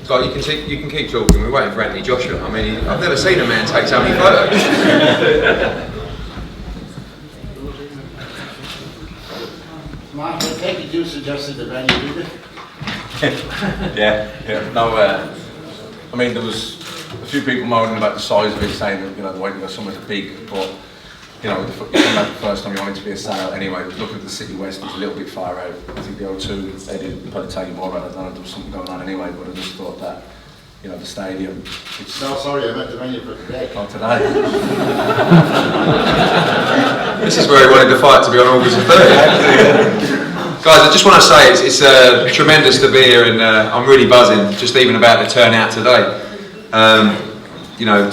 God, you can keep talking. We're waiting for Anthony Joshua. I mean, I've never seen a man take so many photos. Mark, I think you suggested the venue, did you? yeah. No, I mean, there was a few people moaning about the size of it, saying that, you know, the way to go somewhere big, but, you know, the first time you wanted to be a sellout anyway. Looking at the City West, it's a little bit far out. I think the O2, they didn't probably tell you more about it. I don't know if there was something going on anyway, but I just thought that, you know, the stadium. It's no, sorry, I meant the venue for today. Not today. This is where he wanted the fight to be on August the 30th. Guys, I just want to say it's tremendous to be here, and I'm really buzzing just even about the turnout today. You know,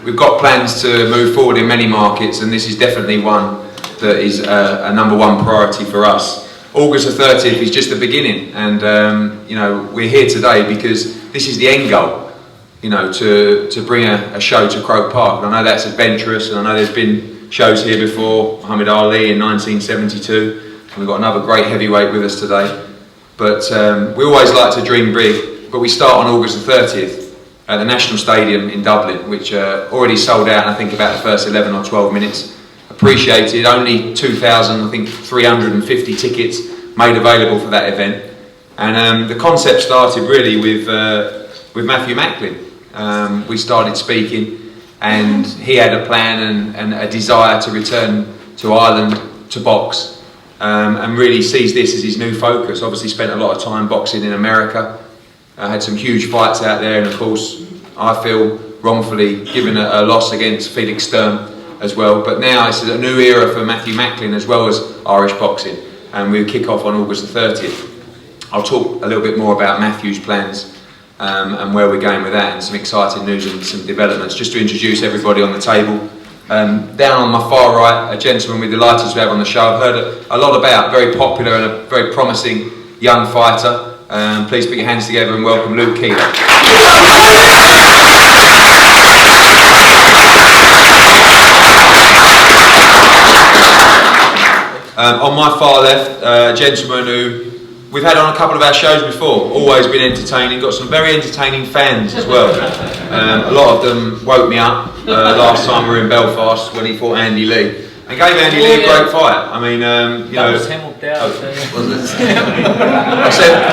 we've got plans to move forward in many markets, and this is definitely one that is a #1 priority for us. August the 30th is just the beginning, and you know, we're here today because this is the end goal. You know, to bring a show to Croke Park. And I know that's adventurous, and I know there's been shows here before, Muhammad Ali in 1972. And we've got another great heavyweight with us today. But we always like to dream big, but we start on August the 30th at the National Stadium in Dublin, which already sold out, I think, about the first 11 or 12 minutes. Appreciated, only 2,350 tickets made available for that event. And the concept started really with Matthew Macklin. We started speaking, and he had a plan and a desire to return to Ireland to box. And really sees this as his new focus. Obviously spent a lot of time boxing in America, had some huge fights out there, and of course I feel wrongfully given a loss against Felix Sturm as well. But now it's a new era for Matthew Macklin as well as Irish boxing, and we'll kick off on August the 30th. I'll talk a little bit more about Matthew's plans and where we're going with that, and some exciting news and some developments. Just to introduce everybody on the table. Down on my far right, a gentleman we're delighted to have on the show. I've heard a lot about, very popular and a very promising young fighter. Please put your hands together and welcome Luke Keeler. On my far left, a gentleman who we've had on a couple of our shows before, always been entertaining, got some very entertaining fans as well. A lot of them woke me up last time we were in Belfast when he fought Andy Lee. And gave Andy Lee a great fight. I mean, you know... Was him up there. Was it? I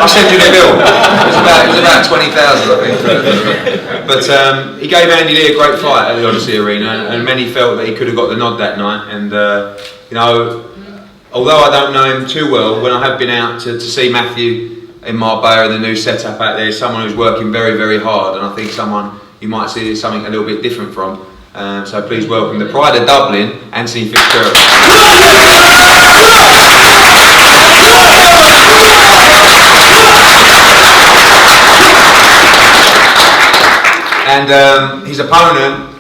sent you the bill. It was about 20,000, I think. But he gave Andy Lee a great fight at the Odyssey Arena, and many felt that he could have got the nod that night. And, you know, although I don't know him too well, when I have been out to see Matthew in Marbella and the new setup out there, someone who's working very, very hard, and I think someone you might see something a little bit different from. So please welcome the pride of Dublin, Anthony Fitzgerald. And his opponent,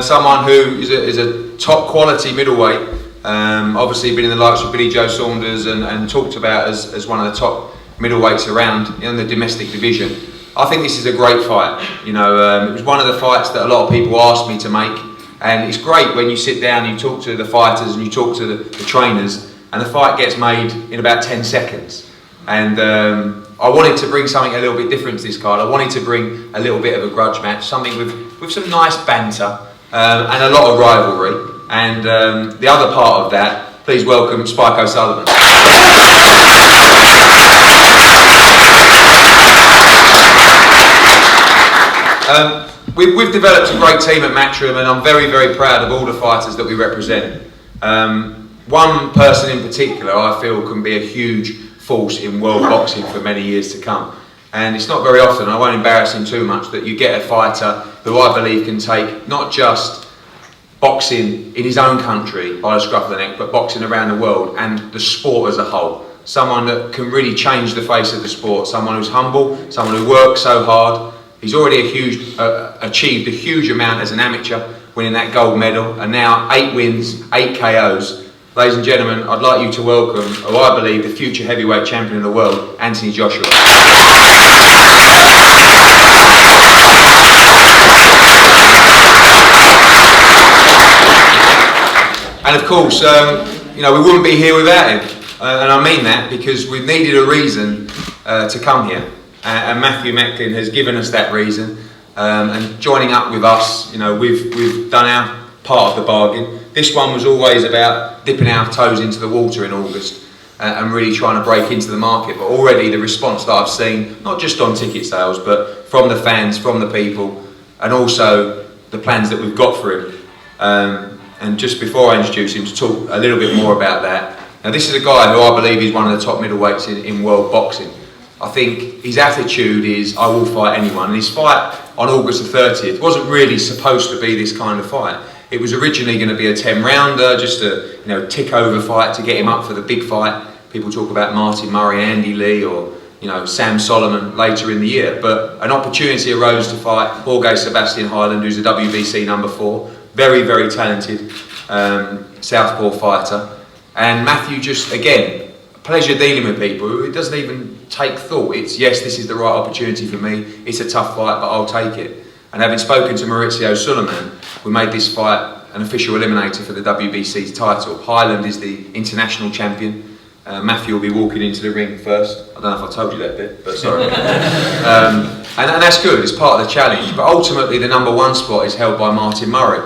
someone who is a top quality middleweight, obviously been in the likes of Billy Joe Saunders and talked about as one of the top middleweights around in the domestic division. I think this is a great fight. You know, it was one of the fights that a lot of people asked me to make, and it's great when you sit down and you talk to the fighters and you talk to the trainers, and the fight gets made in about 10 seconds. And I wanted to bring something a little bit different to this card. I wanted to bring a little bit of a grudge match, something with some nice banter and a lot of rivalry. And the other part of that, please welcome O'Sullivan. We've developed a great team at Matchroom, and I'm very, very proud of all the fighters that we represent. One person in particular I feel can be a huge force in world boxing for many years to come. And it's not very often, I won't embarrass him too much, that you get a fighter who I believe can take not just boxing in his own country by the scruff of the neck, but boxing around the world and the sport as a whole. Someone that can really change the face of the sport, someone who's humble, someone who works so hard. He's already achieved a huge amount as an amateur, winning that gold medal, and now 8 wins, 8 KOs. Ladies and gentlemen, I'd like you to welcome, who I believe, the future heavyweight champion of the world, Anthony Joshua. And of course, you know, we wouldn't be here without him. And I mean that because we've needed a reason to come here. and Matthew Macklin has given us that reason, and joining up with us, you know, we've done our part of the bargain. This one was always about dipping our toes into the water in August and really trying to break into the market, but already the response that I've seen, not just on ticket sales, but from the fans, from the people, and also the plans that we've got for him. And just before I introduce him, to talk a little bit more about that. Now, this is a guy who I believe is one of the top middleweights in world boxing. I think his attitude is, I will fight anyone. And his fight on August the 30th wasn't really supposed to be this kind of fight. It was originally going to be a 10-rounder, just a tick-over fight to get him up for the big fight. People talk about Martin Murray, Andy Lee, or Sam Solomon later in the year. But an opportunity arose to fight Jorge Sebastian Hyland, who's a WBC number 4. Very, very talented southpaw fighter. And Matthew just, again, pleasure dealing with people. It doesn't even take thought. It's, yes, this is the right opportunity for me. It's a tough fight, but I'll take it. And having spoken to Fitzgerald-O'Sullivan, we made this fight an official eliminator for the WBC's title. Hyland is the international champion. Matthew will be walking into the ring first. I don't know if I told you that bit, but sorry. And that's good. It's part of the challenge. But ultimately, the number 1 spot is held by Martin Murray.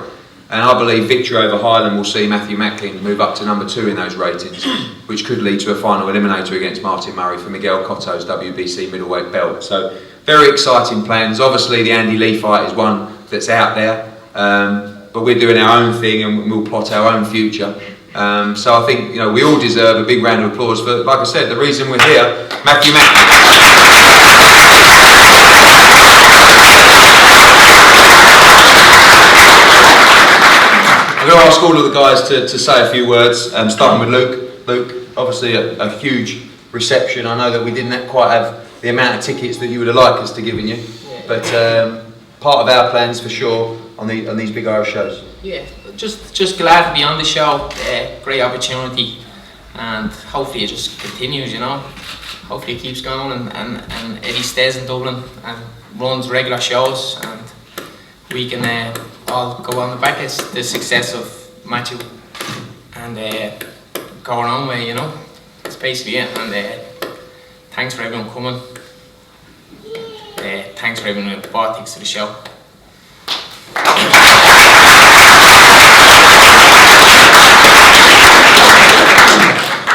And I believe victory over Hyland will see Matthew Macklin move up to number 2 in those ratings, which could lead to a final eliminator against Martin Murray for Miguel Cotto's WBC middleweight belt. So very exciting plans. Obviously the Andy Lee fight is one that's out there, but we're doing our own thing and we'll plot our own future. So I think we all deserve a big round of applause for, like I said, the reason we're here, Matthew Macklin. I'm going to ask all of the guys to say a few words, starting with Luke. Luke, obviously a huge reception. I know that we didn't quite have the amount of tickets that you would have liked us to given you, but part of our plans for sure on these big Irish shows. Yeah, just glad to be on the show. Great opportunity, and hopefully it just continues. Hopefully it keeps going, and Eddie stays in Dublin and runs regular shows, and we can all go on the back of the success of Matthew and go our own way. That's basically it. And thanks for everyone coming. Thanks for everyone who bought tickets to the show.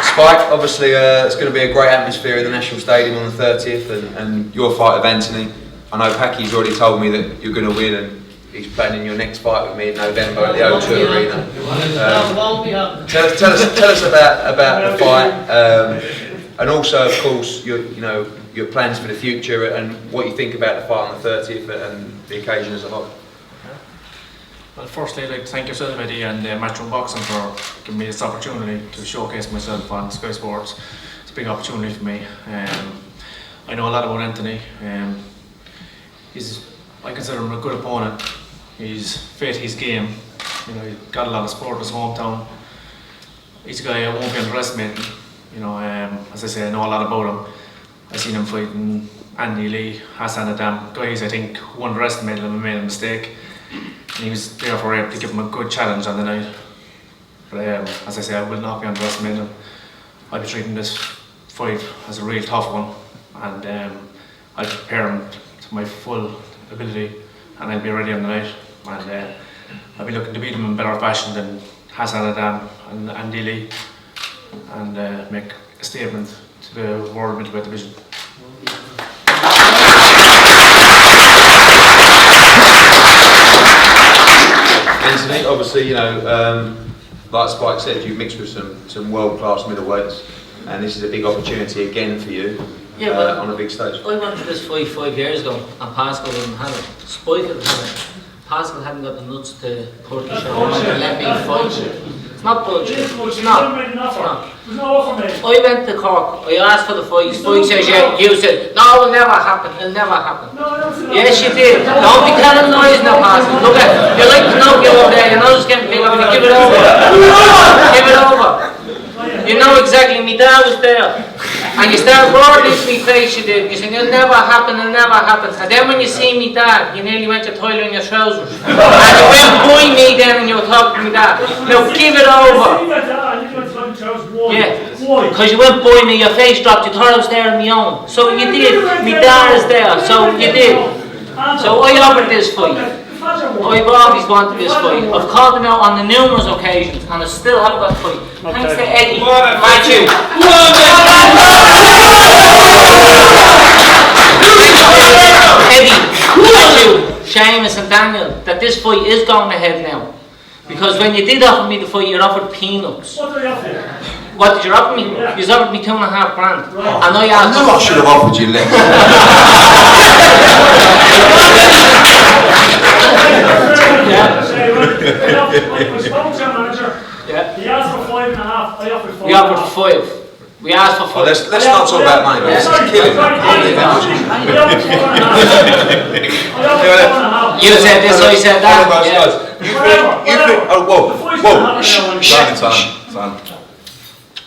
Spike, obviously it's going to be a great atmosphere in the National Stadium on the 30th, and your fight with Anthony. I know Packy's already told me that you're going to win, and he's planning your next fight with me in November at the O2 Arena. Tell us about the fight, and also, of course, your plans for the future and what you think about the fight on the 30th and the occasion as a whole. Well, firstly, I'd like to thank yourself, Eddie, and Matchroom Boxing for giving me this opportunity to showcase myself on Sky Sports. It's a big opportunity for me. I know a lot about Anthony. I consider him a good opponent. He's fit, he's game. He's got a lot of sport in his hometown. He's a guy I won't be underestimating. As I say, I know a lot about him. I've seen him fighting Andy Lee, Hassan Adam, guys I think who underestimated him and made a mistake. And he was therefore able to give him a good challenge on the night. But as I say, I will not be underestimating him. I'll be treating this fight as a real tough one, and I'll prepare him to my full ability, and I'll be ready on the night. And I'll be looking to beat him in better fashion than Hassan Adam and Andy Lee, and make a statement to the world middleweight division. Anthony, obviously, like Spike said, you've mixed with some world-class middleweights, and this is a big opportunity again for you on a big stage. I wanted this fight 5 years ago, and Pascal didn't have it. Spike didn't have it. Pascal hadn't got the nuts to put the show on and let me fight. It's not bullshit. It's not. It's not. I went to Cork. I asked for the fight. Spike says yeah. You said no. It'll never happen. It'll never happen. Yes, you did. Don't be telling lies now, Pascal. Look at you like to know you over there. Your nose is getting big. I'm gonna give it over. Give it over. You know exactly. My dad was there. And you start roaring into my face, you did. You said, it'll never happen, it'll never happen. And then when you see me dad, you nearly went to the toilet in your trousers. And you went by me then and you were talking to me dad. Now give it over. Yeah. Because you went by me, your face dropped, you thought I was there on my own. So you did. My dad is there, so you did. So I offered this fight. I've always wanted this fight. I've called them out on the numerous occasions and I still haven't got the fight. Thanks to Eddie, Matthew. Eddie, Matthew, Seamus and Daniel, that this fight is going ahead now. Because when you did offer me the fight, you offered peanuts. What did I offer you? What did you offer me? You offered me $2.5 grand. And I I asked. knew I should have offered you less. I spoke to your manager. Yeah. He asked for 5.5. I offered 5. We offered 5. We asked for 5. Well, let's not talk about money, but this is killing me. You said this, I said that. Yeah.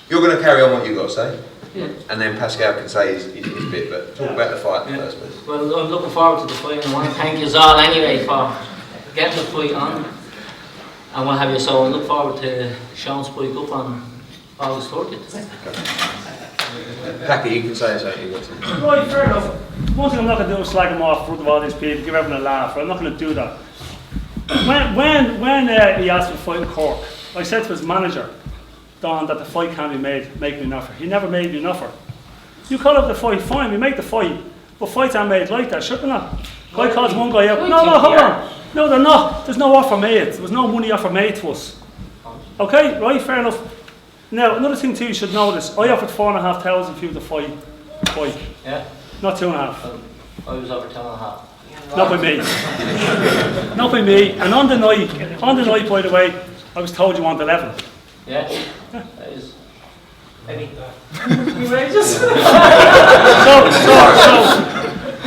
You're going to carry on what you've got to say, and then Pascal can say his bit, but talk about the fight first, please. Well, I'm looking forward to the fight and I want to thank you all anyway for getting the fight on. And what have you, so I look forward to Sean Spike up on August 30th. Packy, you can say something you've got to say. Right, fair enough. One thing I'm not going to do is slag him off in front of all these people, give everyone a laugh. I'm not going to do that. When he asked for a fight in Cork, I said to his manager, Don, that the fight can't be made, make me an offer. He never made me an offer. You call up the fight, fine, we make the fight, but fights aren't made like that, should they not? Guy calls one guy out, no, hold on. No, they're not. There's no offer made. There was no money offer made to us. Okay, right, fair enough. Now, another thing too, you should notice, I offered 4,500 for you to fight. Yeah. Not 2.5. I was over 2.5. Not by me. Not by me. And on the night, by the way, I was told you want 11. Yeah. That is. Eddie. So,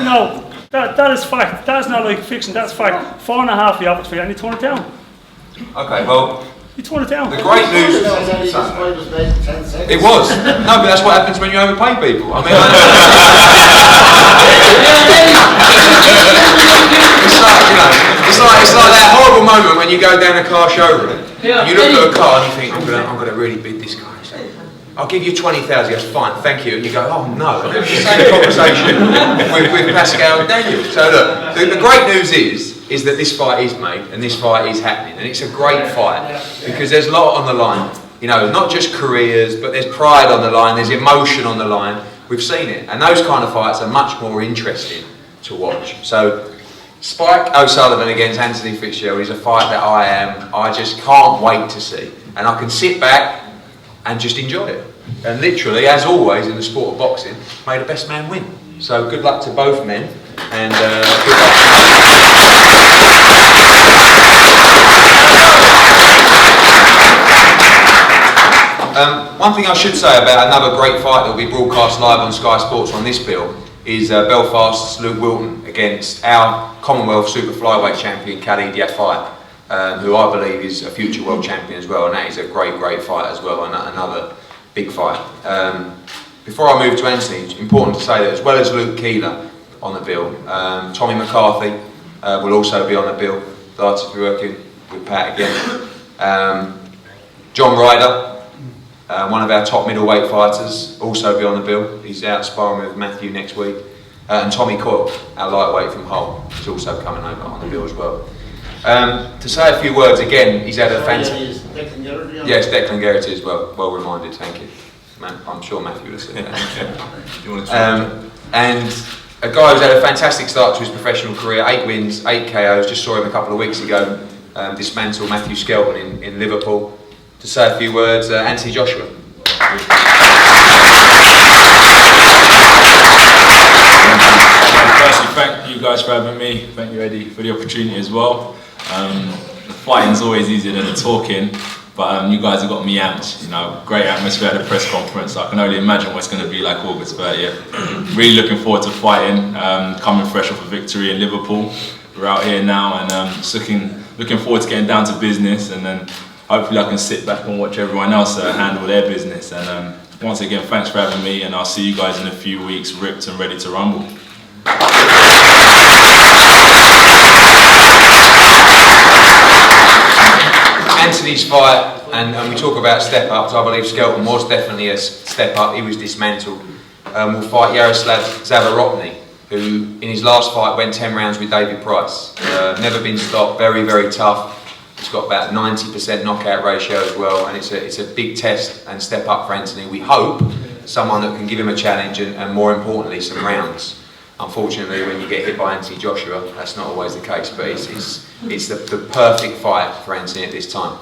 no, that is fact. That's not like fiction, that's fact. 4.5 he offered for you and he turned it down. Okay, well, He turned it down. the great news. It was. No, but that's what happens when you overpay people. I mean, it's like that horrible moment when you go down a car showroom. And you look at a car and you think, I'm gonna really bid this guy. So, I'll give you 20,000. He goes, fine, thank you. And you go, oh no. And it's the same conversation with Pascal and Daniel. So look, the great news is that this fight is made and this fight is happening, and it's a great fight because there's a lot on the line. You know, not just careers, but there's pride on the line, there's emotion on the line. We've seen it, and those kind of fights are much more interesting to watch. So Spike O'Sullivan against Anthony Fitzgerald is a fight that I just can't wait to see, and I can sit back and just enjoy it. And literally, as always in the sport of boxing, may the best man win. So good luck to both men, and good luck. One thing I should say about another great fight that will be broadcast live on Sky Sports on this bill is Belfast's Luke Wilton against our Commonwealth Super Flyweight champion Khalid Yafai, who I believe is a future world champion as well, and that is a great fight as well, and another big fight. Before I move to Anthony, it's important to say that as well as Luke Keeler on the bill, Tommy McCarthy will also be on the bill. Delighted to be working with Pat again. John Ryder, one of our top middleweight fighters, also be on the bill. He's out sparring with Matthew next week. And Tommy Coyle, our lightweight from Hull, is also coming over on the bill as well. To say a few words again, he's had a fantastic. Yes, Declan Geraghty as well. Well reminded, thank you. I'm sure Matthew will say that. And a guy who's had a fantastic start to his professional career, 8 wins, 8 KOs. Just saw him a couple of weeks ago dismantle Matthew Skelton in Liverpool. To say a few words, Anthony Joshua. Firstly, thank you guys for having me. Thank you, Eddie, for the opportunity as well. The fighting's always easier than the talking, but you guys have got me amped. You know, great atmosphere at the press conference. I can only imagine what it's going to be like August 30th. Really looking forward to fighting. Coming fresh off a victory in Liverpool. We're out here now, and just looking forward to getting down to business, and then hopefully I can sit back and watch everyone else handle their business. And once again, thanks for having me, and I'll see you guys in a few weeks, ripped and ready to rumble. Anthony's fight and we talk about step-ups. I believe Skelton was definitely a step-up. He was dismantled. Will fight Yaroslav Zavarotny, who in his last fight went 10 rounds with David Price. Never been stopped, very, very tough. He's got about 90% knockout ratio as well, and it's a big test and step up for Anthony. We hope someone that can give him a challenge and more importantly, some rounds. Unfortunately, when you get hit by Anthony Joshua, that's not always the case, but it's the perfect fight for Anthony at this time.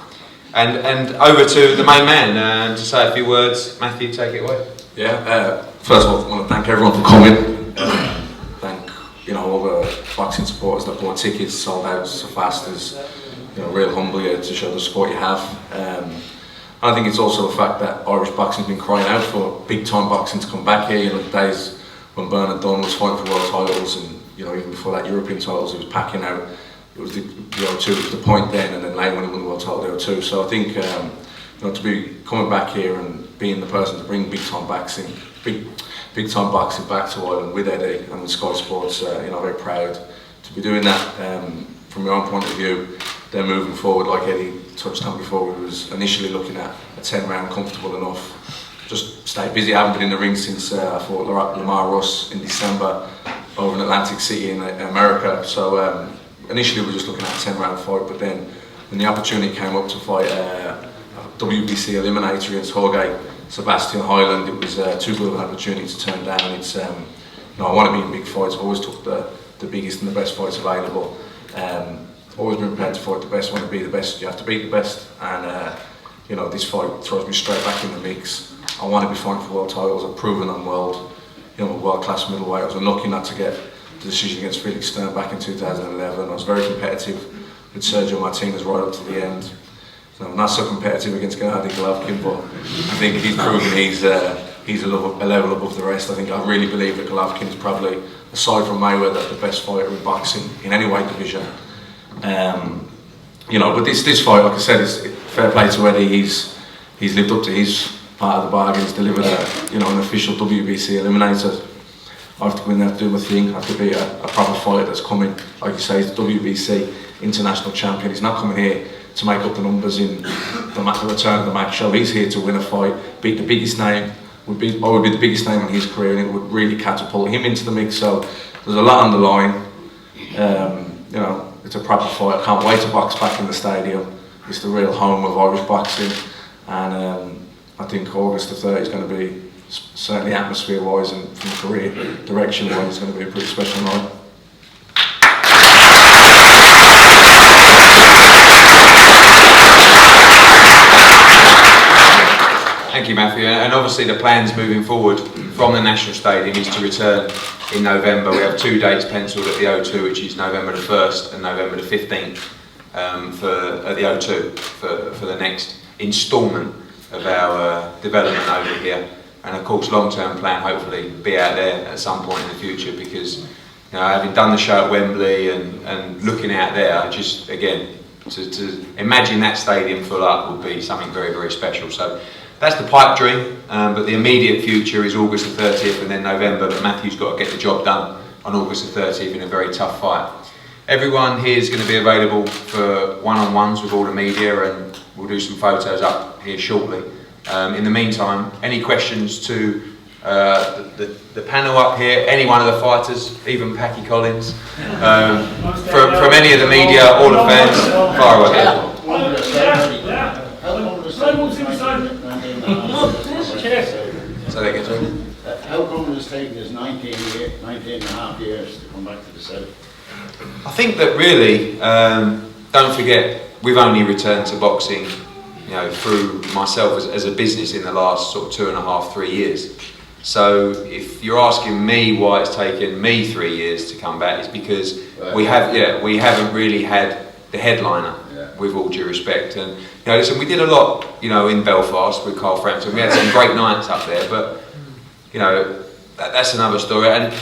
And over to the main man to say a few words. Matthew, take it away. Yeah, first of all, I want to thank everyone for coming. Thank all the boxing supporters that bought tickets, sold out so fast. As real humble here to show the support you have. I think it's also the fact that Irish boxing's been crying out for big time boxing to come back here. The days when Bernard Dunn was fighting for world titles, and even before that European titles, he was packing out. It was the O2 was the point then, and then later when he won the world title, the O2. So I think to be coming back here and being the person to bring big time boxing back to Ireland with Eddie and with Sky Sports, very proud to be doing that. From your own point of view, then moving forward, like Eddie touched on before, we was initially looking at a 10 round comfortable enough. Just stay busy. I haven't been in the ring since I fought Lamar Russ in December over in Atlantic City in America. So initially we were just looking at a 10 round fight, but then when the opportunity came up to fight a WBC eliminator against Jorge Sebastian Highland, it was too good of an opportunity to turn down. It's I want to be in big fights. I've always took the biggest and the best fights available. Always been prepared to fight the best. When to be the best, you have to beat the best. And this fight throws me straight back in the mix. I want to be fighting for world titles. I've proven I'm world-class middleweight. I was unlucky not to get the decision against Felix Stern back in 2011. I was very competitive with Sergio Martinez right up to the end. So I'm not so competitive against Gennady Golovkin, but I think he's proven he's a level above the rest. I think I really believe that Golovkin is probably, aside from Mayweather, the best fighter in boxing in any weight division. But this fight, like I said, is fair play to Eddie. He's lived up to his part of the bargain. He's delivered an official WBC eliminator. I have to go in there to do my thing. I have to be a proper fighter that's coming. Like you say, he's the WBC international champion. He's not coming here to make up the numbers in the return of the MACK show. He's here to win a fight, beat the biggest name. I would be the biggest name in his career, and it would really catapult him into the mix. So there's a lot on the line. It's a proper fight. I can't wait to box back in the stadium. It's the real home of Irish boxing, and I think August the 30th is going to be, certainly atmosphere-wise and from career direction-wise, it's going to be a pretty special night. Thank you, Matthew. And obviously the plans moving forward from the National Stadium is to return in November. We have 2 dates penciled at the O2, which is November the 1st and November the 15th at the O2 for the next instalment of our development over here. And of course, long-term plan, hopefully, be out there at some point in the future, because having done the show at Wembley and looking out there, just again, to imagine that stadium full up would be something very, very special. So that's the pipe dream, but the immediate future is August the 30th and then November, but Matthew's got to get the job done on August the 30th in a very tough fight. Everyone here is going to be available for one-on-ones with all the media, and we'll do some photos up here shortly. In the meantime, any questions to the panel up here, any one of the fighters, even Packy Collins, from any of the media, all the fans, fire away. So they get to how come it's taken us 19 and a half years to come back to the South? I think that really, don't forget, we've only returned to boxing, through myself as a business in the last sort of 2.5, 3 years. So if you're asking me why it's taken me 3 years to come back, it's because we haven't really had the headliner, with all due respect. And listen, we did a lot, in Belfast with Carl Frampton. We had some great nights up there, but that's another story. And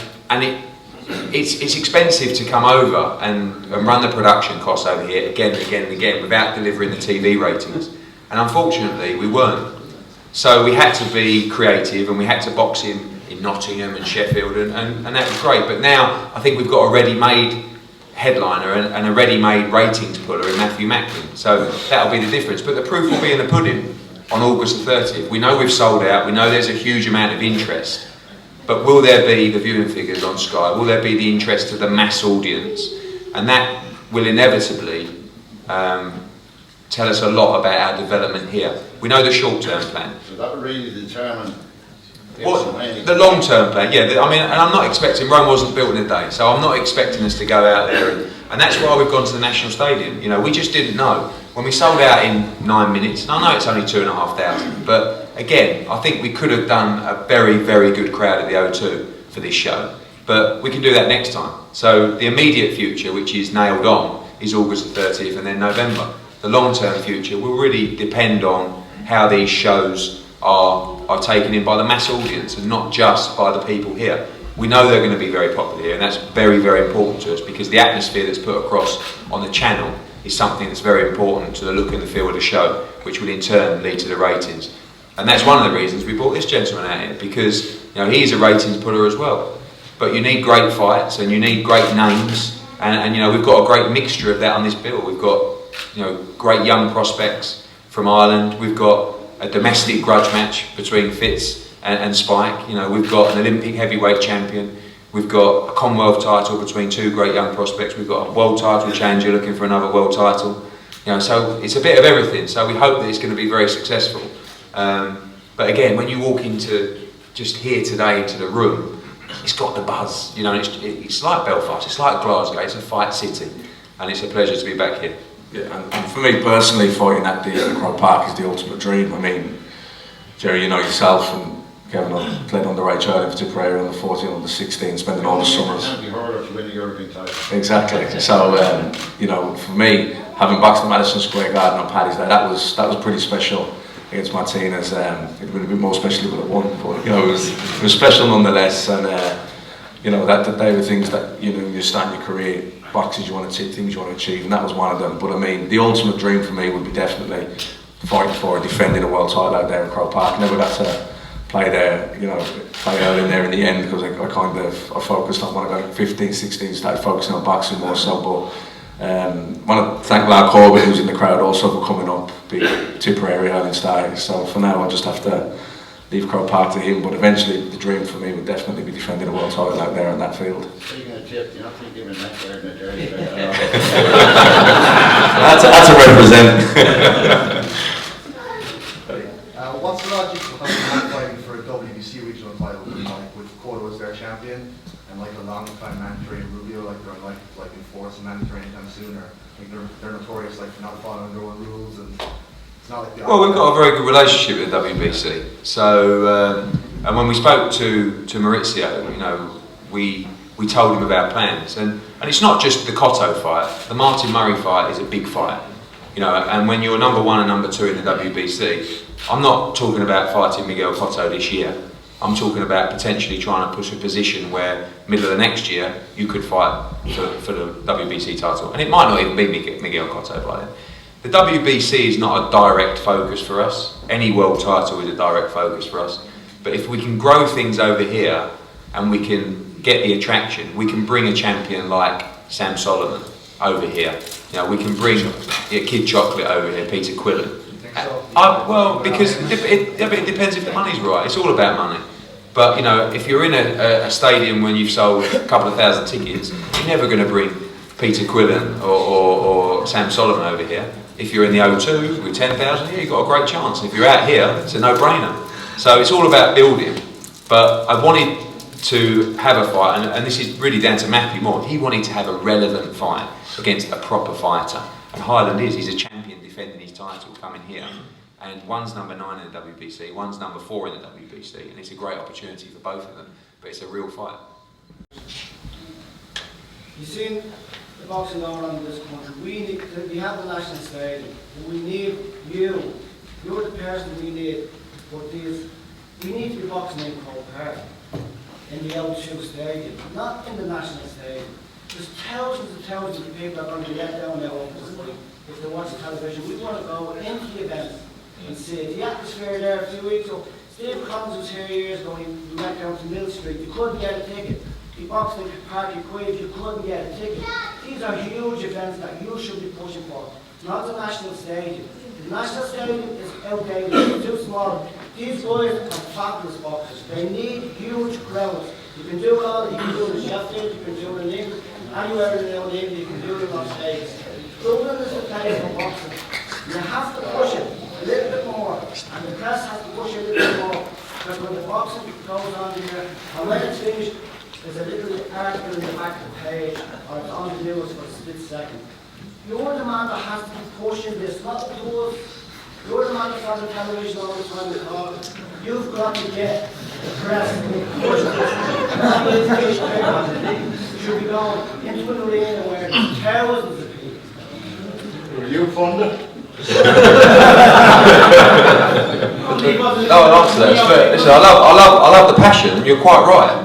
it's expensive to come over and run the production costs over here again and again and again without delivering the TV ratings. And unfortunately, we weren't. So we had to be creative, and we had to box in Nottingham and Sheffield, and that was great. But now I think we've got a ready-made headliner and a ready-made ratings puller in Matthew Macklin. So that'll be the difference. But the proof will be in the pudding on August the 30th. We know we've sold out. We know there's a huge amount of interest. But will there be the viewing figures on Sky? Will there be the interest of the mass audience? And that will inevitably tell us a lot about our development here. We know the short-term plan. So that would really determine the long-term plan, yeah. I mean, and I'm not expecting, Rome wasn't built in a day, so I'm not expecting us to go out there, and that's why we've gone to the National Stadium. You know, we just didn't know. When we sold out in 9 minutes, and I know it's only 2,500, but again, I think we could have done a very, very good crowd at the O2 for this show, but we can do that next time. So the immediate future, which is nailed on, is August the 30th and then November. The long-term future will really depend on how these shows are taken in by the mass audience and not just by the people here. We know they're going to be very popular here, and that's very, very important to us because the atmosphere that's put across on the channel is something that's very important to the look and the feel of the show, which will in turn lead to the ratings. And that's one of the reasons we brought this gentleman out here, because you know he's a ratings puller as well. But you need great fights and you need great names, and you know we've got a great mixture of that on this bill. We've got great young prospects from Ireland. We've got a domestic grudge match between Fitz and Spike. You know, we've got an Olympic heavyweight champion. We've got a Commonwealth title between two great young prospects. We've got a world title challenger looking for another world title. You know, so it's a bit of everything. So we hope that it's going to be very successful. But again, when you walk into just here today into the room, it's got the buzz. You know, it's like Belfast. It's like Glasgow. It's a fight city, and it's a pleasure to be back here. Yeah, and for me personally, fighting at the Croke Park is the ultimate dream. I mean, Jerry, you know yourself, and Kevin, I played underage child in Tipperary under 14, under 16, spending all the summers. Can't be harder to win a European title. Exactly. So, you know, for me, having boxed at Madison Square Garden on Paddy's Day, that was pretty special against Martinez. It would have been more special if it had won, but you know, it was special nonetheless. And you know, that they were things that you're starting your career. Boxes you want to achieve, things you want to achieve, and that was one of them. But I mean, the ultimate dream for me would be definitely fighting for defending a world title out there in Croke Park. Never got to play there, play out in there in the end because I focused on when I got 15, 16, started focusing on boxing more so. But I want to thank Lark Corbett, who's in the crowd also, for coming up, being Tipperary Highland Star. So for now, I just have to leave Croke Park to him, but eventually the dream for me would definitely be defending a world title out there on that field. So you're going to tip, you're not thinking of that there in the jersey. That's a represent. What's the logic behind fighting for a WBC regional title with Cotto as their champion and like a long time mandatory in Rubio, like they're like enforce mandatory anytime sooner? Like they're notorious like for not following their own rules, and it's not like well, we've got a very good relationship with the WBC. So, and when we spoke to Maurizio, we told him about plans, and it's not just the Cotto fight. The Martin Murray fight is a big fight, and when you're number 1 and number 2 in the WBC, I'm not talking about fighting Miguel Cotto this year. I'm talking about potentially trying to push a position where middle of the next year you could fight for the WBC title, and it might not even be Miguel Cotto by then. The WBC is not a direct focus for us. Any world title is a direct focus for us. But if we can grow things over here and we can get the attraction, we can bring a champion like Sam Solomon over here. We can bring Kid Chocolate over here, Peter Quillen. Well, because it depends if the money's right. It's all about money. But if you're in a stadium when you've sold a couple of thousand tickets, you're never going to bring Peter Quillen or Sam Solomon over here. If you're in the O2 with 10,000, you've got a great chance. If you're out here, it's a no-brainer. So it's all about building. But I wanted to have a fight, and this is really down to Matthew more. He wanted to have a relevant fight against a proper fighter. And Highland he's a champion defending his title coming here. And one's number 9 in the WBC, one's number 4 in the WBC, and it's a great opportunity for both of them. But it's a real fight. You've seen the boxing going on in this country. We have the national stadium, and we need you. You're the person we need. But we need to be boxing in Croke Park, in the O2 stadium, not in the national stadium. There's thousands and thousands of people that are going to be let down now if they watch the television. We want to go into the event and see the atmosphere there a few weeks ago. Steve Collins was here years ago. We went down to Mill Street. You couldn't get a ticket. the boxing party quiz, you couldn't get a ticket. These are huge events that you should be pushing for, not the national stadium. The national stadium is outdated, it's too small. These boys are fabulous boxers. They need huge crowds. You can do it all, you can do it in Sheffield, you can do it in England, anywhere in England, you can do it in Las Vegas. Dublin is the place for boxing. You have to push it a little bit more, and the press has to push it a little bit more. Because when the boxing goes on here, and when it's finished, there's a little article in the back of the page, or it's on the news for a split second. You're the man that has to be pushing this, not the tools. You're the man that's on the television all the time and talking. You've got to get the press to push this. You should be going into an arena where there's thousands of people. Were you funded? No, I'll answer that. It's fair. Listen, I love the passion. You're quite right,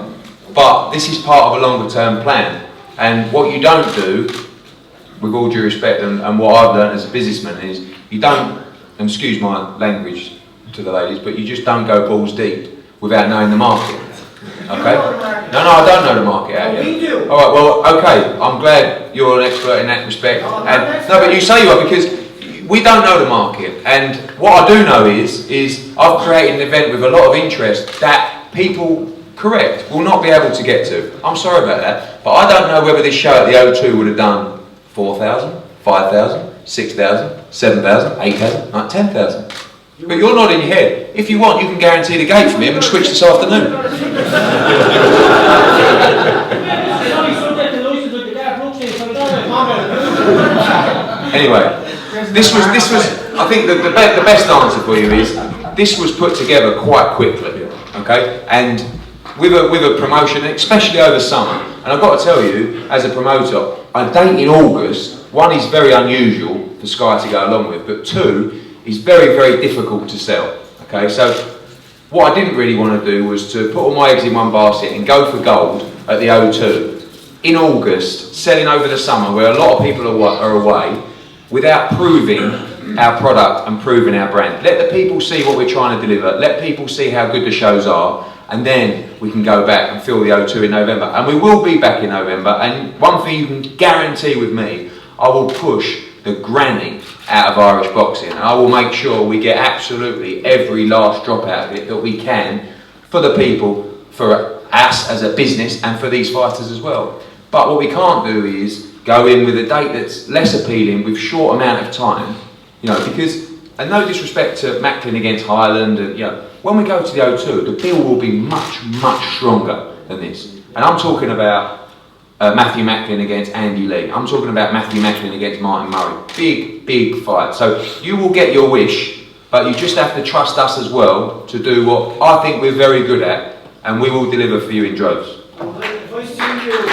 but this is part of a longer term plan. And what you don't do, with all due respect, and what I've learned as a businessman is you don't, and excuse my language to the ladies, but you just don't go balls deep without knowing the market. Okay? No, I don't know the market out yet. We do. All right. Well, okay. I'm glad you're an expert in that respect. No, but you say you are because we don't know the market, and what I do know is I've created an event with a lot of interest that people, correct, will not be able to get to. I'm sorry about that, but I don't know whether this show at the O2 would have done 4,000, 5,000, 6,000, 7,000, 8,000, like 10,000. But you're nodding your head. If you want, you can guarantee the gate for me and we'll switch this afternoon. Anyway. This was. I think the best answer for you is this was put together quite quickly, okay, and with a promotion, especially over summer. And I've got to tell you, as a promoter, a date in August. One is very unusual for Sky to go along with, but two is very, very difficult to sell. Okay, so what I didn't really want to do was to put all my eggs in one basket and go for gold at the O2 in August, selling over the summer where a lot of people are away, without proving our product and proving our brand. Let the people see what we're trying to deliver, let people see how good the shows are, and then we can go back and fill the O2 in November. And we will be back in November, and one thing you can guarantee with me, I will push the granny out of Irish boxing, and I will make sure we get absolutely every last drop out of it that we can for the people, for us as a business, and for these fighters as well. But what we can't do is go in with a date that's less appealing with short amount of time, you know, because, and no disrespect to Macklin against Highland, and you know, when we go to the O2, the bill will be much, much stronger than this. And I'm talking about Matthew Macklin against Andy Lee. I'm talking about Matthew Macklin against Martin Murray. Big, big fight. So you will get your wish, but you just have to trust us as well to do what I think we're very good at, and we will deliver for you in droves. If I see you...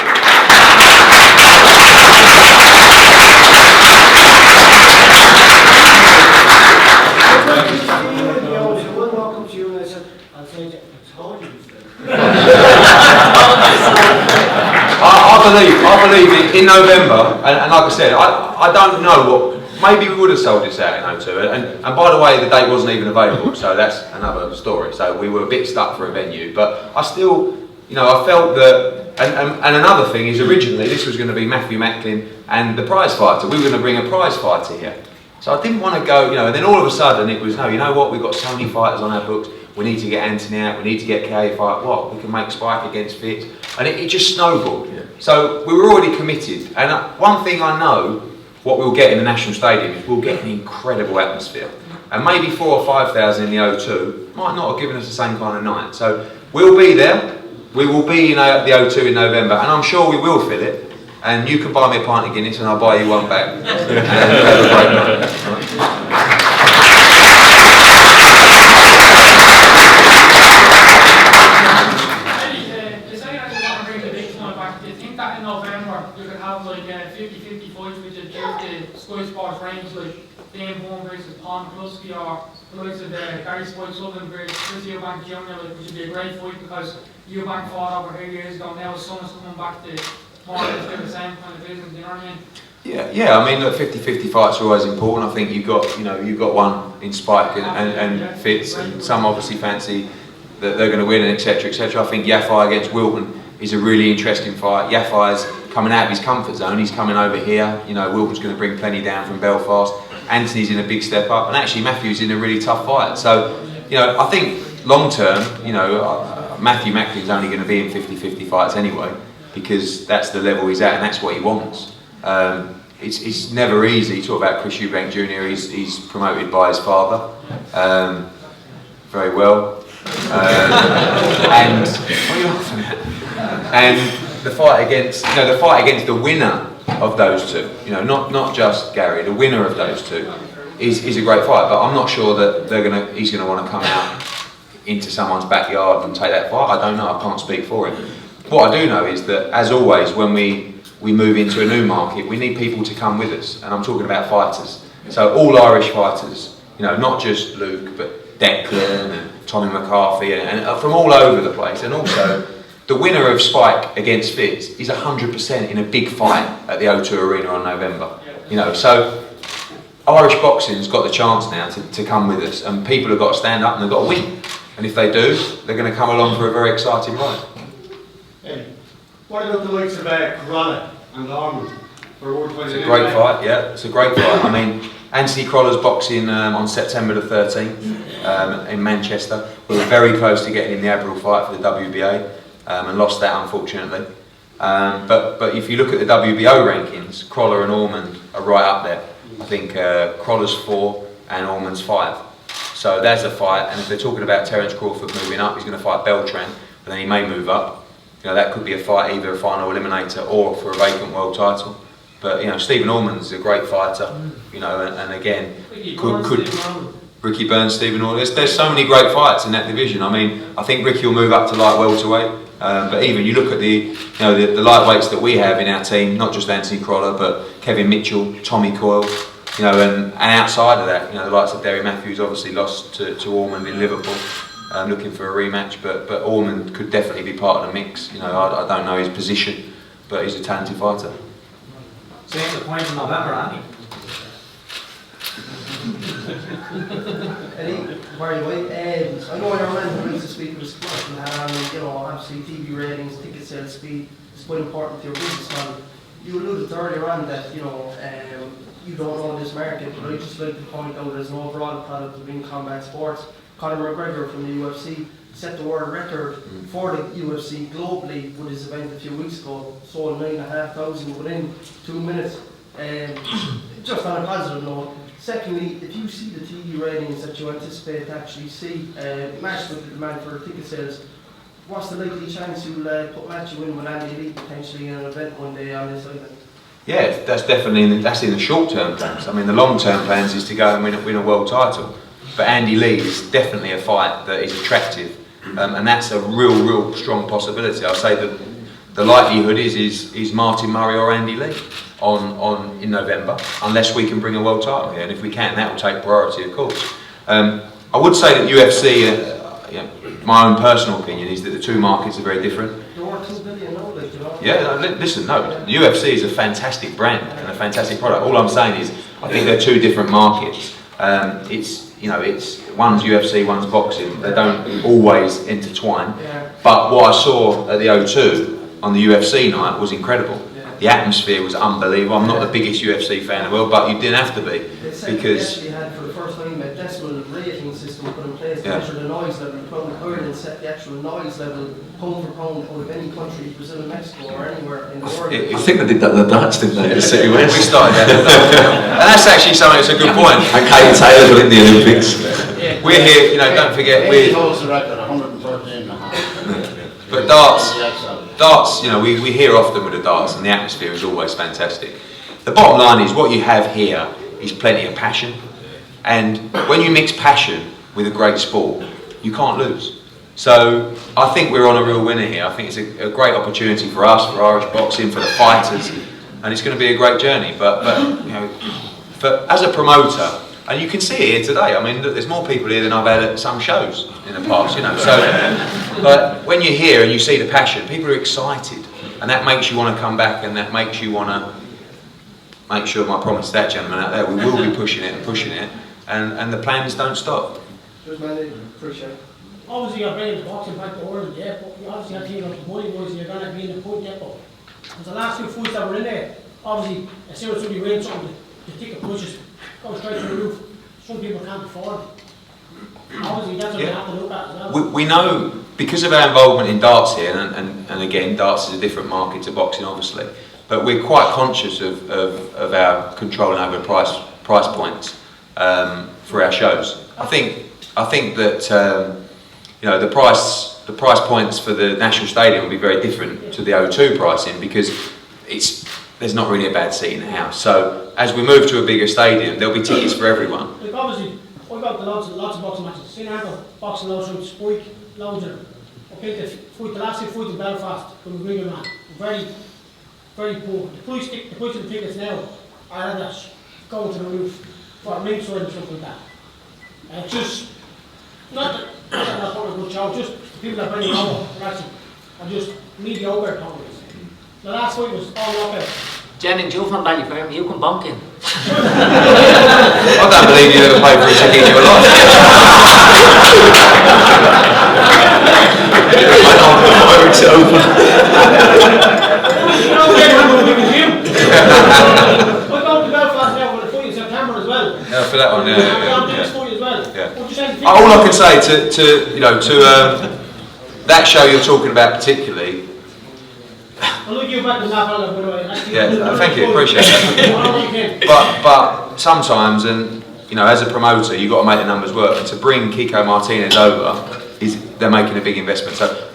I believe in November, and like I said, I don't know what, maybe we would have sold this out in O2, and by the way, the date wasn't even available, so that's another story. So we were a bit stuck for a venue, but I still, you know, I felt that, and another thing is originally this was going to be Matthew Macklin and the prize fighter. We were going to bring a prize fighter here. So I didn't want to go, you know, and then all of a sudden it was, no, you know what, we've got so many fighters on our books, we need to get Anthony out, we need to get KA fight, what, we can make Spike against Fitz, and it just snowballed. Yeah. So we were already committed, and one thing I know, what we'll get in the National Stadium is we'll get an incredible atmosphere. And maybe 4,000 or 5,000 in the O2 might not have given us the same kind of night. So we'll be there, we will be in the O2 in November, and I'm sure we will fill it. And you can buy me a pint of Guinness and I'll buy you one back. And have a great night. You say that you want to bring the big one back. Do you think that in November you could have like 50-50 fights which would give the Sky Sports range like Dane Bourne versus Pond Plusky, or the likes of Gary Fitzgerald-O'Sullivan versus Chris Eubank Jr., like, which would be a great fight because Eubank fought over 8 years ago, now his son is coming back to more or less do the same kind of business, you know what I mean? Yeah. I mean, look, 50-50 fights are always important. I think you've got one in Spike and Fitz, and some obviously fancy that they're going to win, and etc. etc. I think Yafai against Wilton is a really interesting fight. Yafai's coming out of his comfort zone. He's coming over here. You know, Wilton's going to bring plenty down from Belfast. Anthony's in a big step up, and actually Matthew's in a really tough fight. So, you know, I think long term, you know, Matthew Macklin's only going to be in 50-50 fights anyway, because that's the level he's at and that's what he wants. It's never easy. Talk about Chris Eubank Jr. He's promoted by his father, very well, and what are you laughing at? And the fight against, you know, the winner of those two, you know, not just Gary, the winner of those two is a great fight. But I'm not sure that he's gonna want to come out into someone's backyard and take that fight. I don't know. I can't speak for him. What I do know is that, as always, when we move into a new market, we need people to come with us, and I'm talking about fighters. So all Irish fighters, you know, not just Luke, but Declan and Tommy McCarthy, and from all over the place. And also, the winner of Spike against Fitz is 100% in a big fight at the O2 Arena on November. You know, so Irish boxing's got the chance now to come with us, and people have got to stand up and they've got to win. And if they do, they're going to come along for a very exciting ride. Hey, what about the likes of Corona and Ormond for World Fight? It's a great fight, yeah. It's a great fight. I mean, Anthony Croller's boxing on September the 13th in Manchester. We were very close to getting in the Abril fight for the WBA and lost that, unfortunately. But if you look at the WBO rankings, Croller and Ormond are right up there. I think Croller's 4 and Ormond's 5. So there's a fight, and if they're talking about Terence Crawford moving up, he's going to fight Beltran, but then he may move up. You know, that could be a fight, either a final eliminator or for a vacant world title. But you know, Stephen Ormond's a great fighter. You know, and again, could Ricky Burns, Stephen Ormond. There's so many great fights in that division. I mean, I think Ricky will move up to light welterweight. But even you look at the lightweights that we have in our team, not just Anthony Croller, but Kevin Mitchell, Tommy Coyle. You know, and outside of that, you know, the likes of Derry Matthews obviously lost to Ormond in Liverpool, looking for a rematch. But Ormond could definitely be part of the mix. You know, I don't know his position, but he's a talented fighter. Same the point in November, Andy. Eddie, very well. I know you're a man who needs to speak with sport, and you know, obviously TV ratings, ticket sales speed is quite important to your business model. You alluded earlier on that, you know, you don't own this market, but I just like to point out as an overall product of in combat sports, Conor McGregor from the UFC set the world record for the UFC globally with his event a few weeks ago, sold 9,500 within 2 minutes. Just on a positive note. Secondly, if you see the TV ratings that you anticipate to actually see matched with the demand for ticket sales, what's the likely chance you'll put Matthew in with Andy Lee potentially in an event one day on this island? Yeah, that's definitely in the short-term plans. I mean, the long-term plans is to go and win a world title. But Andy Lee is definitely a fight that is attractive, and that's a real strong possibility. I'll say that the likelihood is Martin Murray or Andy Lee in November, unless we can bring a world title here. And if we can, that will take priority, of course. I would say that UFC, my own personal opinion is that the two markets are very different. Yeah, listen, no, the UFC is a fantastic brand and a fantastic product. All I'm saying is, I think they're two different markets. It's one's UFC, one's boxing. They don't always intertwine. But what I saw at the O2 on the UFC night was incredible. The atmosphere was unbelievable. I'm not the biggest UFC fan in the world, but you didn't have to be, because they had for the first time a decimal rating system put in place to measure the noise level. The Crown of Ireland set the actual noise level pound for pound out of any country, Brazil and Mexico or anywhere in the world. I think they did that in the darts, didn't they? The City West. We started that, and that's actually something that's a good point. And Kate Taylor's winning the Olympics. We're here, you know. Don't forget, He holds the record, 113.5. But darts, you know, we hear often with the darts, and the atmosphere is always fantastic. The bottom line is, what you have here is plenty of passion, and when you mix passion with a great sport, you can't lose. So I think we're on a real winner here. I think it's a great opportunity for us, for Irish boxing, for the fighters, and it's going to be a great journey. But you know, as a promoter, and you can see it here today. I mean, look, there's more people here than I've had at some shows in the past, you know. So, but when you're here and you see the passion, people are excited, and that makes you want to come back, and that makes you want to make sure, my promise to that gentleman out there, we will be pushing it, and the plans don't stop. Appreciate it. obviously you're bringing the boxing back to Ireland, yeah, but you obviously have to think of the money boys and you're going to be in the point depot. Because the last 2 fights that were in there, obviously, as soon as somebody wins something, the ticket prices go straight to the roof. Some people can't afford it. Obviously, that's what we have to look at as well. We know, because of our involvement in darts here, and again, darts is a different market to boxing, obviously, but we're quite conscious of our controlling over price points for our shows. I think that you know, the price points for the National Stadium will be very different to the O2 pricing, because there's not really a bad seat in the house. So as we move to a bigger stadium, there'll be tickets for everyone. Like obviously, I've got lots of boxing matches. Seen Angle boxing loads from Spike, loads of them. Okay, the last 2 fights in Belfast from the Green Man, very, very poor. The price of the tickets now are at that going to the roof for ringside and stuff like that. Just not that I'm putting a good show, just the people that bring it over are just mediocre companies. The last fight was all knockout. Jennings, you're from Ballyfermot, you can bonk in. I don't believe you ever paid for a ticket in your life. It's open. We're going to Belfast now for the fight in September as well. Yeah, for that one, yeah. All I can say to that show you're talking about particularly. I'll look you back in that by the way. Yeah, thank you, appreciate that. But sometimes, and you know, as a promoter, you've got to make the numbers work. And to bring Kiko Martinez over, they're making a big investment. So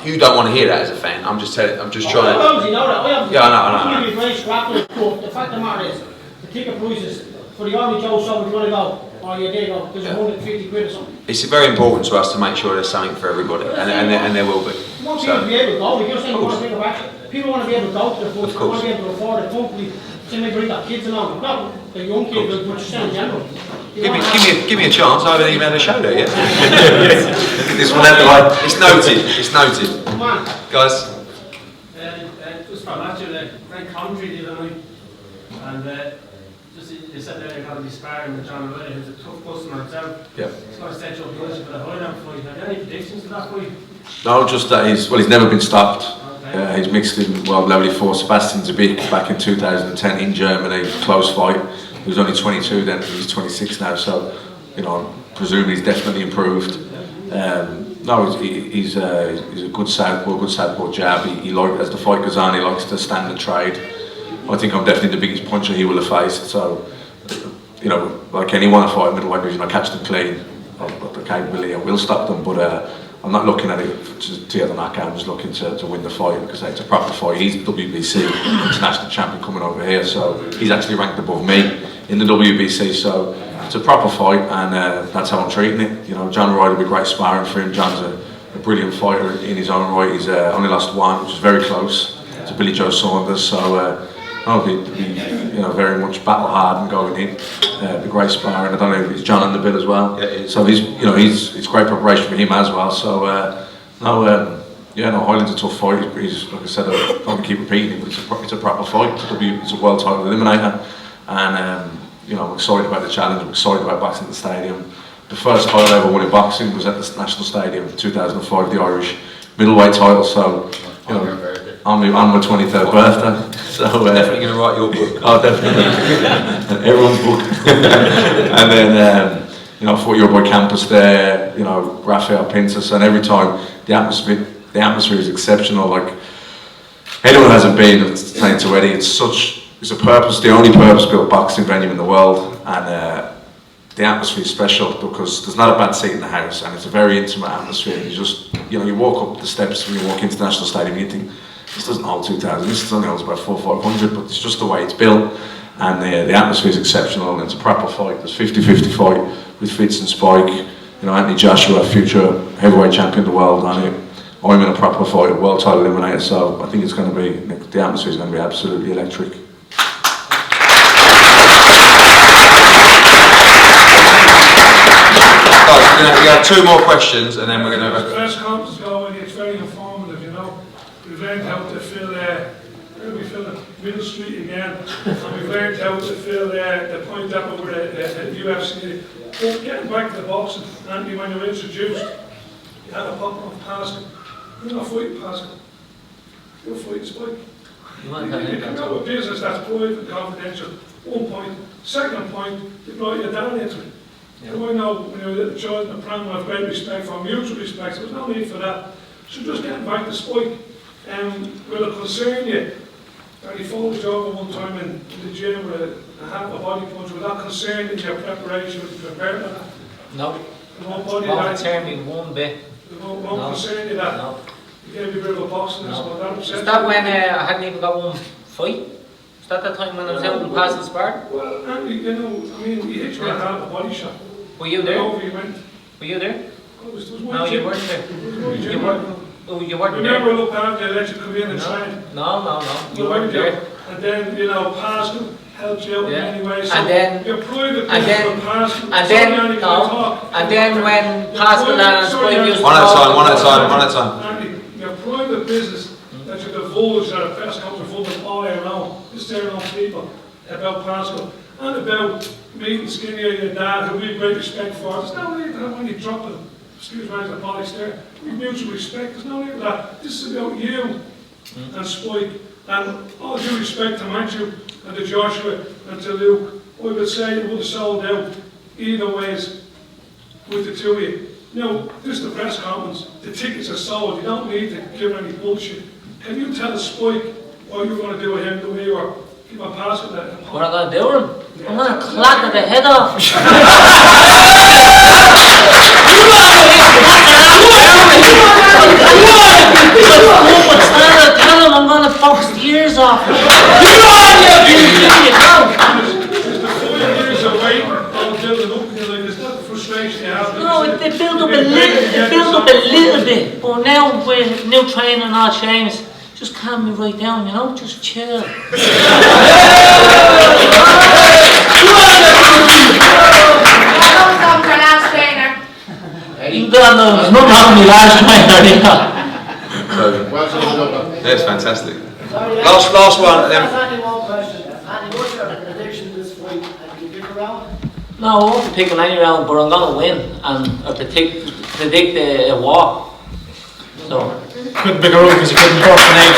you don't want to hear that as a fan. I'm just trying to. I obviously know that. Yeah, I know. Give you a great scrap, but the fact of the matter is, the ticket prices for the Army Joe show, if you want to go, oh yeah, there you go. There's 150 quid or something. It's very important to us to make sure there's something for everybody, and there will be. You want people to be able to go. If you're saying you want to bring it back, people want to be able to go to the foot. They want to be able to afford it comfortably. They may bring their kids along. Not the young kids, but you're saying in general. Give me a chance. I haven't even had a show there yet. This one, it's noted. It's noted. Come on, guys. Just from that, you great commentary the other night, and just you said there you're going to be sparring with John Riley, who's a tough customer himself. Yeah. He's going to set you up for the Highland fight. Have you any predictions for that fight? No, just that he's never been stopped. He's mixed in World Level 4 Sebastian Zabik back in 2010 in Germany, close fight. He was only 22 then, he's 26 now, so you know, I presume he's definitely improved. No, he's a good southpaw jab. He as the fight goes on, he likes to stand and trade. I think I'm definitely the biggest puncher he will have faced. So, you know, like anyone I fight middleweight division, I catch them clean. I've got the capability, I will stop them, but I'm not looking at it to get the knockout. I'm just looking to win the fight, because it's a proper fight. He's WBC international champion coming over here, so he's actually ranked above me in the WBC. So it's a proper fight, and that's how I'm treating it. You know, John Ryder will be great sparring for him. John's a brilliant fighter in his own right. He's only lost one, which is very close to Billy Joe Saunders. So I'll be very much battle hard and going in. Be great sparring. I don't know if it's John on the bill as well. Yeah, so it's great preparation for him as well. So Highland's a tough fight. He's like I said, I don't want to keep repeating it, but it's a proper fight. It's a world title eliminator, and I'm excited about the challenge. I'm excited about boxing at the stadium. The first title I ever won in boxing was at the National Stadium in 2005, the Irish middleweight title. So on my 23rd birthday. So definitely going to write your book. Oh, definitely. Everyone's book. And then I fought your boy Campus there. Rafael Pintus, and every time the atmosphere is exceptional. Like anyone who hasn't been, saying to Eddie, it's the only purpose-built boxing venue in the world, and the atmosphere is special because there's not a bad seat in the house, and it's a very intimate atmosphere. You walk up the steps when you walk into the National Stadium, you think, this doesn't hold 2,000, this only holds about 400 or 500, but it's just the way it's built, and the atmosphere is exceptional, and it's a proper fight. There's 50-50 fight with Fitz and Spike, Anthony Joshua, future heavyweight champion of the world on it. I'm in a proper fight, a world title eliminator, so I think it's going to be, the atmosphere is going to be absolutely electric. Guys, we have 2 more questions, and then we're going to... Press conference going, it's very informative, We've learned how to fill Middle Street again, and we've learned how to fill the point up over the UFC. But getting back to the boxing, Andy, when you were introduced, You had a pop off Pascal. You're not fighting Pascal. You're fighting Spike. You come out with business that's private and confidential. 1 point. Second point, you brought your dad into it. So I know when you were a little child in the pram, I have great respect for mutual respect. There was no need for that. So just getting back to Spike, will it concern you that he folded you over one time in the gym with a half a body punch? Will that concern you in your preparation? Was you prepared for that? No. It won't body Won't that? concern me one bit. It won't concern you that? No. You gave me a bit of a boxing and so that upset Is that when I hadn't even got one fight? Is that the time when I was out and passing sparring? Well, Andy, you know, I mean, he hit you with half a body shot. Were you there? Over he went. Were you there? Oh, it was my No, gym. you weren't there. It was my gym. You weren't. Oh, you weren't there. Remember, look after they let you come in and train. No. You weren't there. And then, you know, Pascal helped you out in many ways. So And then, your private and then, with Pascal. and then, Andy, no. And then when Pascal and Spike used to One at a talk- time, one at a time, one at a time. Andy, your private business that you divulge at a press conference full of all around, just their own people, about Pascal, and about meeting Skinny or your dad, who we have great respect for. There's no need to have any dropping, excuse my apologies there, we have mutual respect, there's no need for that. This is about you and Spike, and all due respect to Matthew and to Joshua and to Luke, I would say it would have sold out either ways with the two of you. You know, this is the press conference, the tickets are sold, you don't need to give any bullshit. Can you tell Spike what you're going to do with him the way you are? Keep on passing that. What am I going to do with him? I'm going to clatter the head off. Tell him I'm going to box the ears off. There's the 4 years of waiting until the look, there's not the frustration you have. No, it built up a little bit, but now with new training and all changes, just calm me right down, you know, just chill. You don't know, there's nothing wrong with me last night, That's fantastic. Last one. Andy, one question. Andy, what's your prediction this week? And you pick around? No, I won't be picking any round, but I'm going to win, and I predict a walk. So. Couldn't pick a round because you couldn't burst an egg.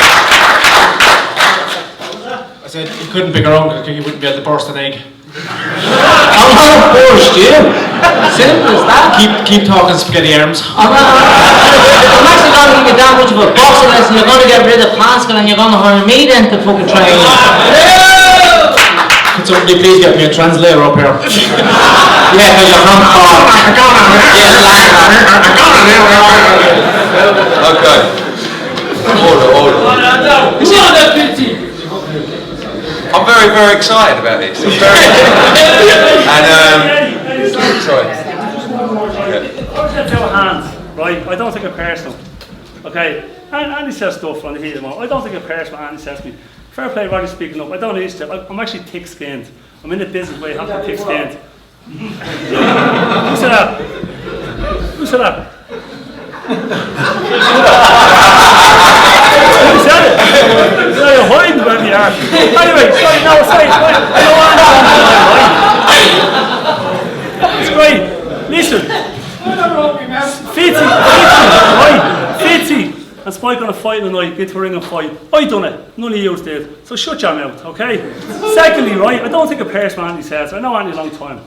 I said you couldn't pick a round because you wouldn't be able to burst an egg. I'm not burst you. Simple as that. Keep talking spaghetti arms. I'm actually going to give you that much of a boxing lesson. You're going to get rid of Pascal and you're going to hire me then to fucking train you. Could somebody please get me a translator up here? Yeah, because you're from Cork. Okay. Order. I'm very, very excited about this. I'm very sorry. I was going to do hands, right? I don't take it personal. Okay? Andy says stuff on the heat of the moment. I don't take it personal when Andy says to me. Fair play, Roddy speaking up. I don't need to. I'm actually thick-skinned. I'm in the business where you have to be thick-skinned. Who said that? Who said that? Who said it? You're hiding where you are. Anyway, sorry. It's great. Listen. Fitzy and Spike on a fight tonight, get to a ring and fight. I done it. None of you did. So shut your mouth, okay? Secondly, right, I don't think a person Andy says. I know Andy a long time.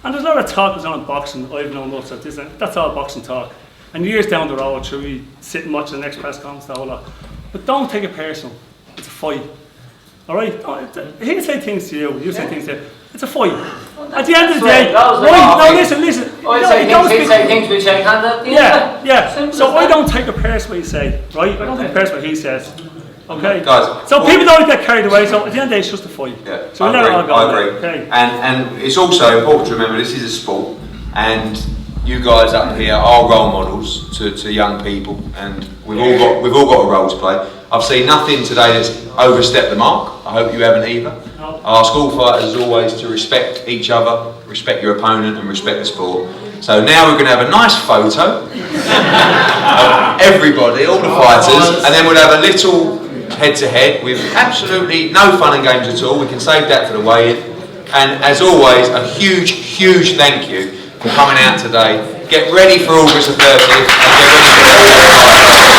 And there's a lot of talk that's on boxing. I've known lots of this. That's all boxing talk. And years down the road, should we sit and watch the next press conference, the whole lot. But don't take it personal. It's a fight. Alright? He'll say things to you, you say things to him. It's a fight. At the end of the day, listen. He'll say things which I can't. Yeah. So I don't take it personally, you say, right? I don't take it personally what he says. Okay? Guys, so people don't get carried away, so at the end of the day, it's just a fight. Yeah, So we let it all go. I agree. Okay. And it's also important to remember this is a sport, and you guys up here are role models to young people, and we've all got a role to play. I've seen nothing today that's overstepped the mark. I hope you haven't either. No. Our school fighters is always to respect each other, respect your opponent, and respect the sport. So now we're going to have a nice photo of everybody, all the fighters, and then we'll have a little head-to-head with absolutely no fun and games at all. We can save that for the weigh-in. And as always, a huge thank you for coming out today get ready for August the 30th and get ready for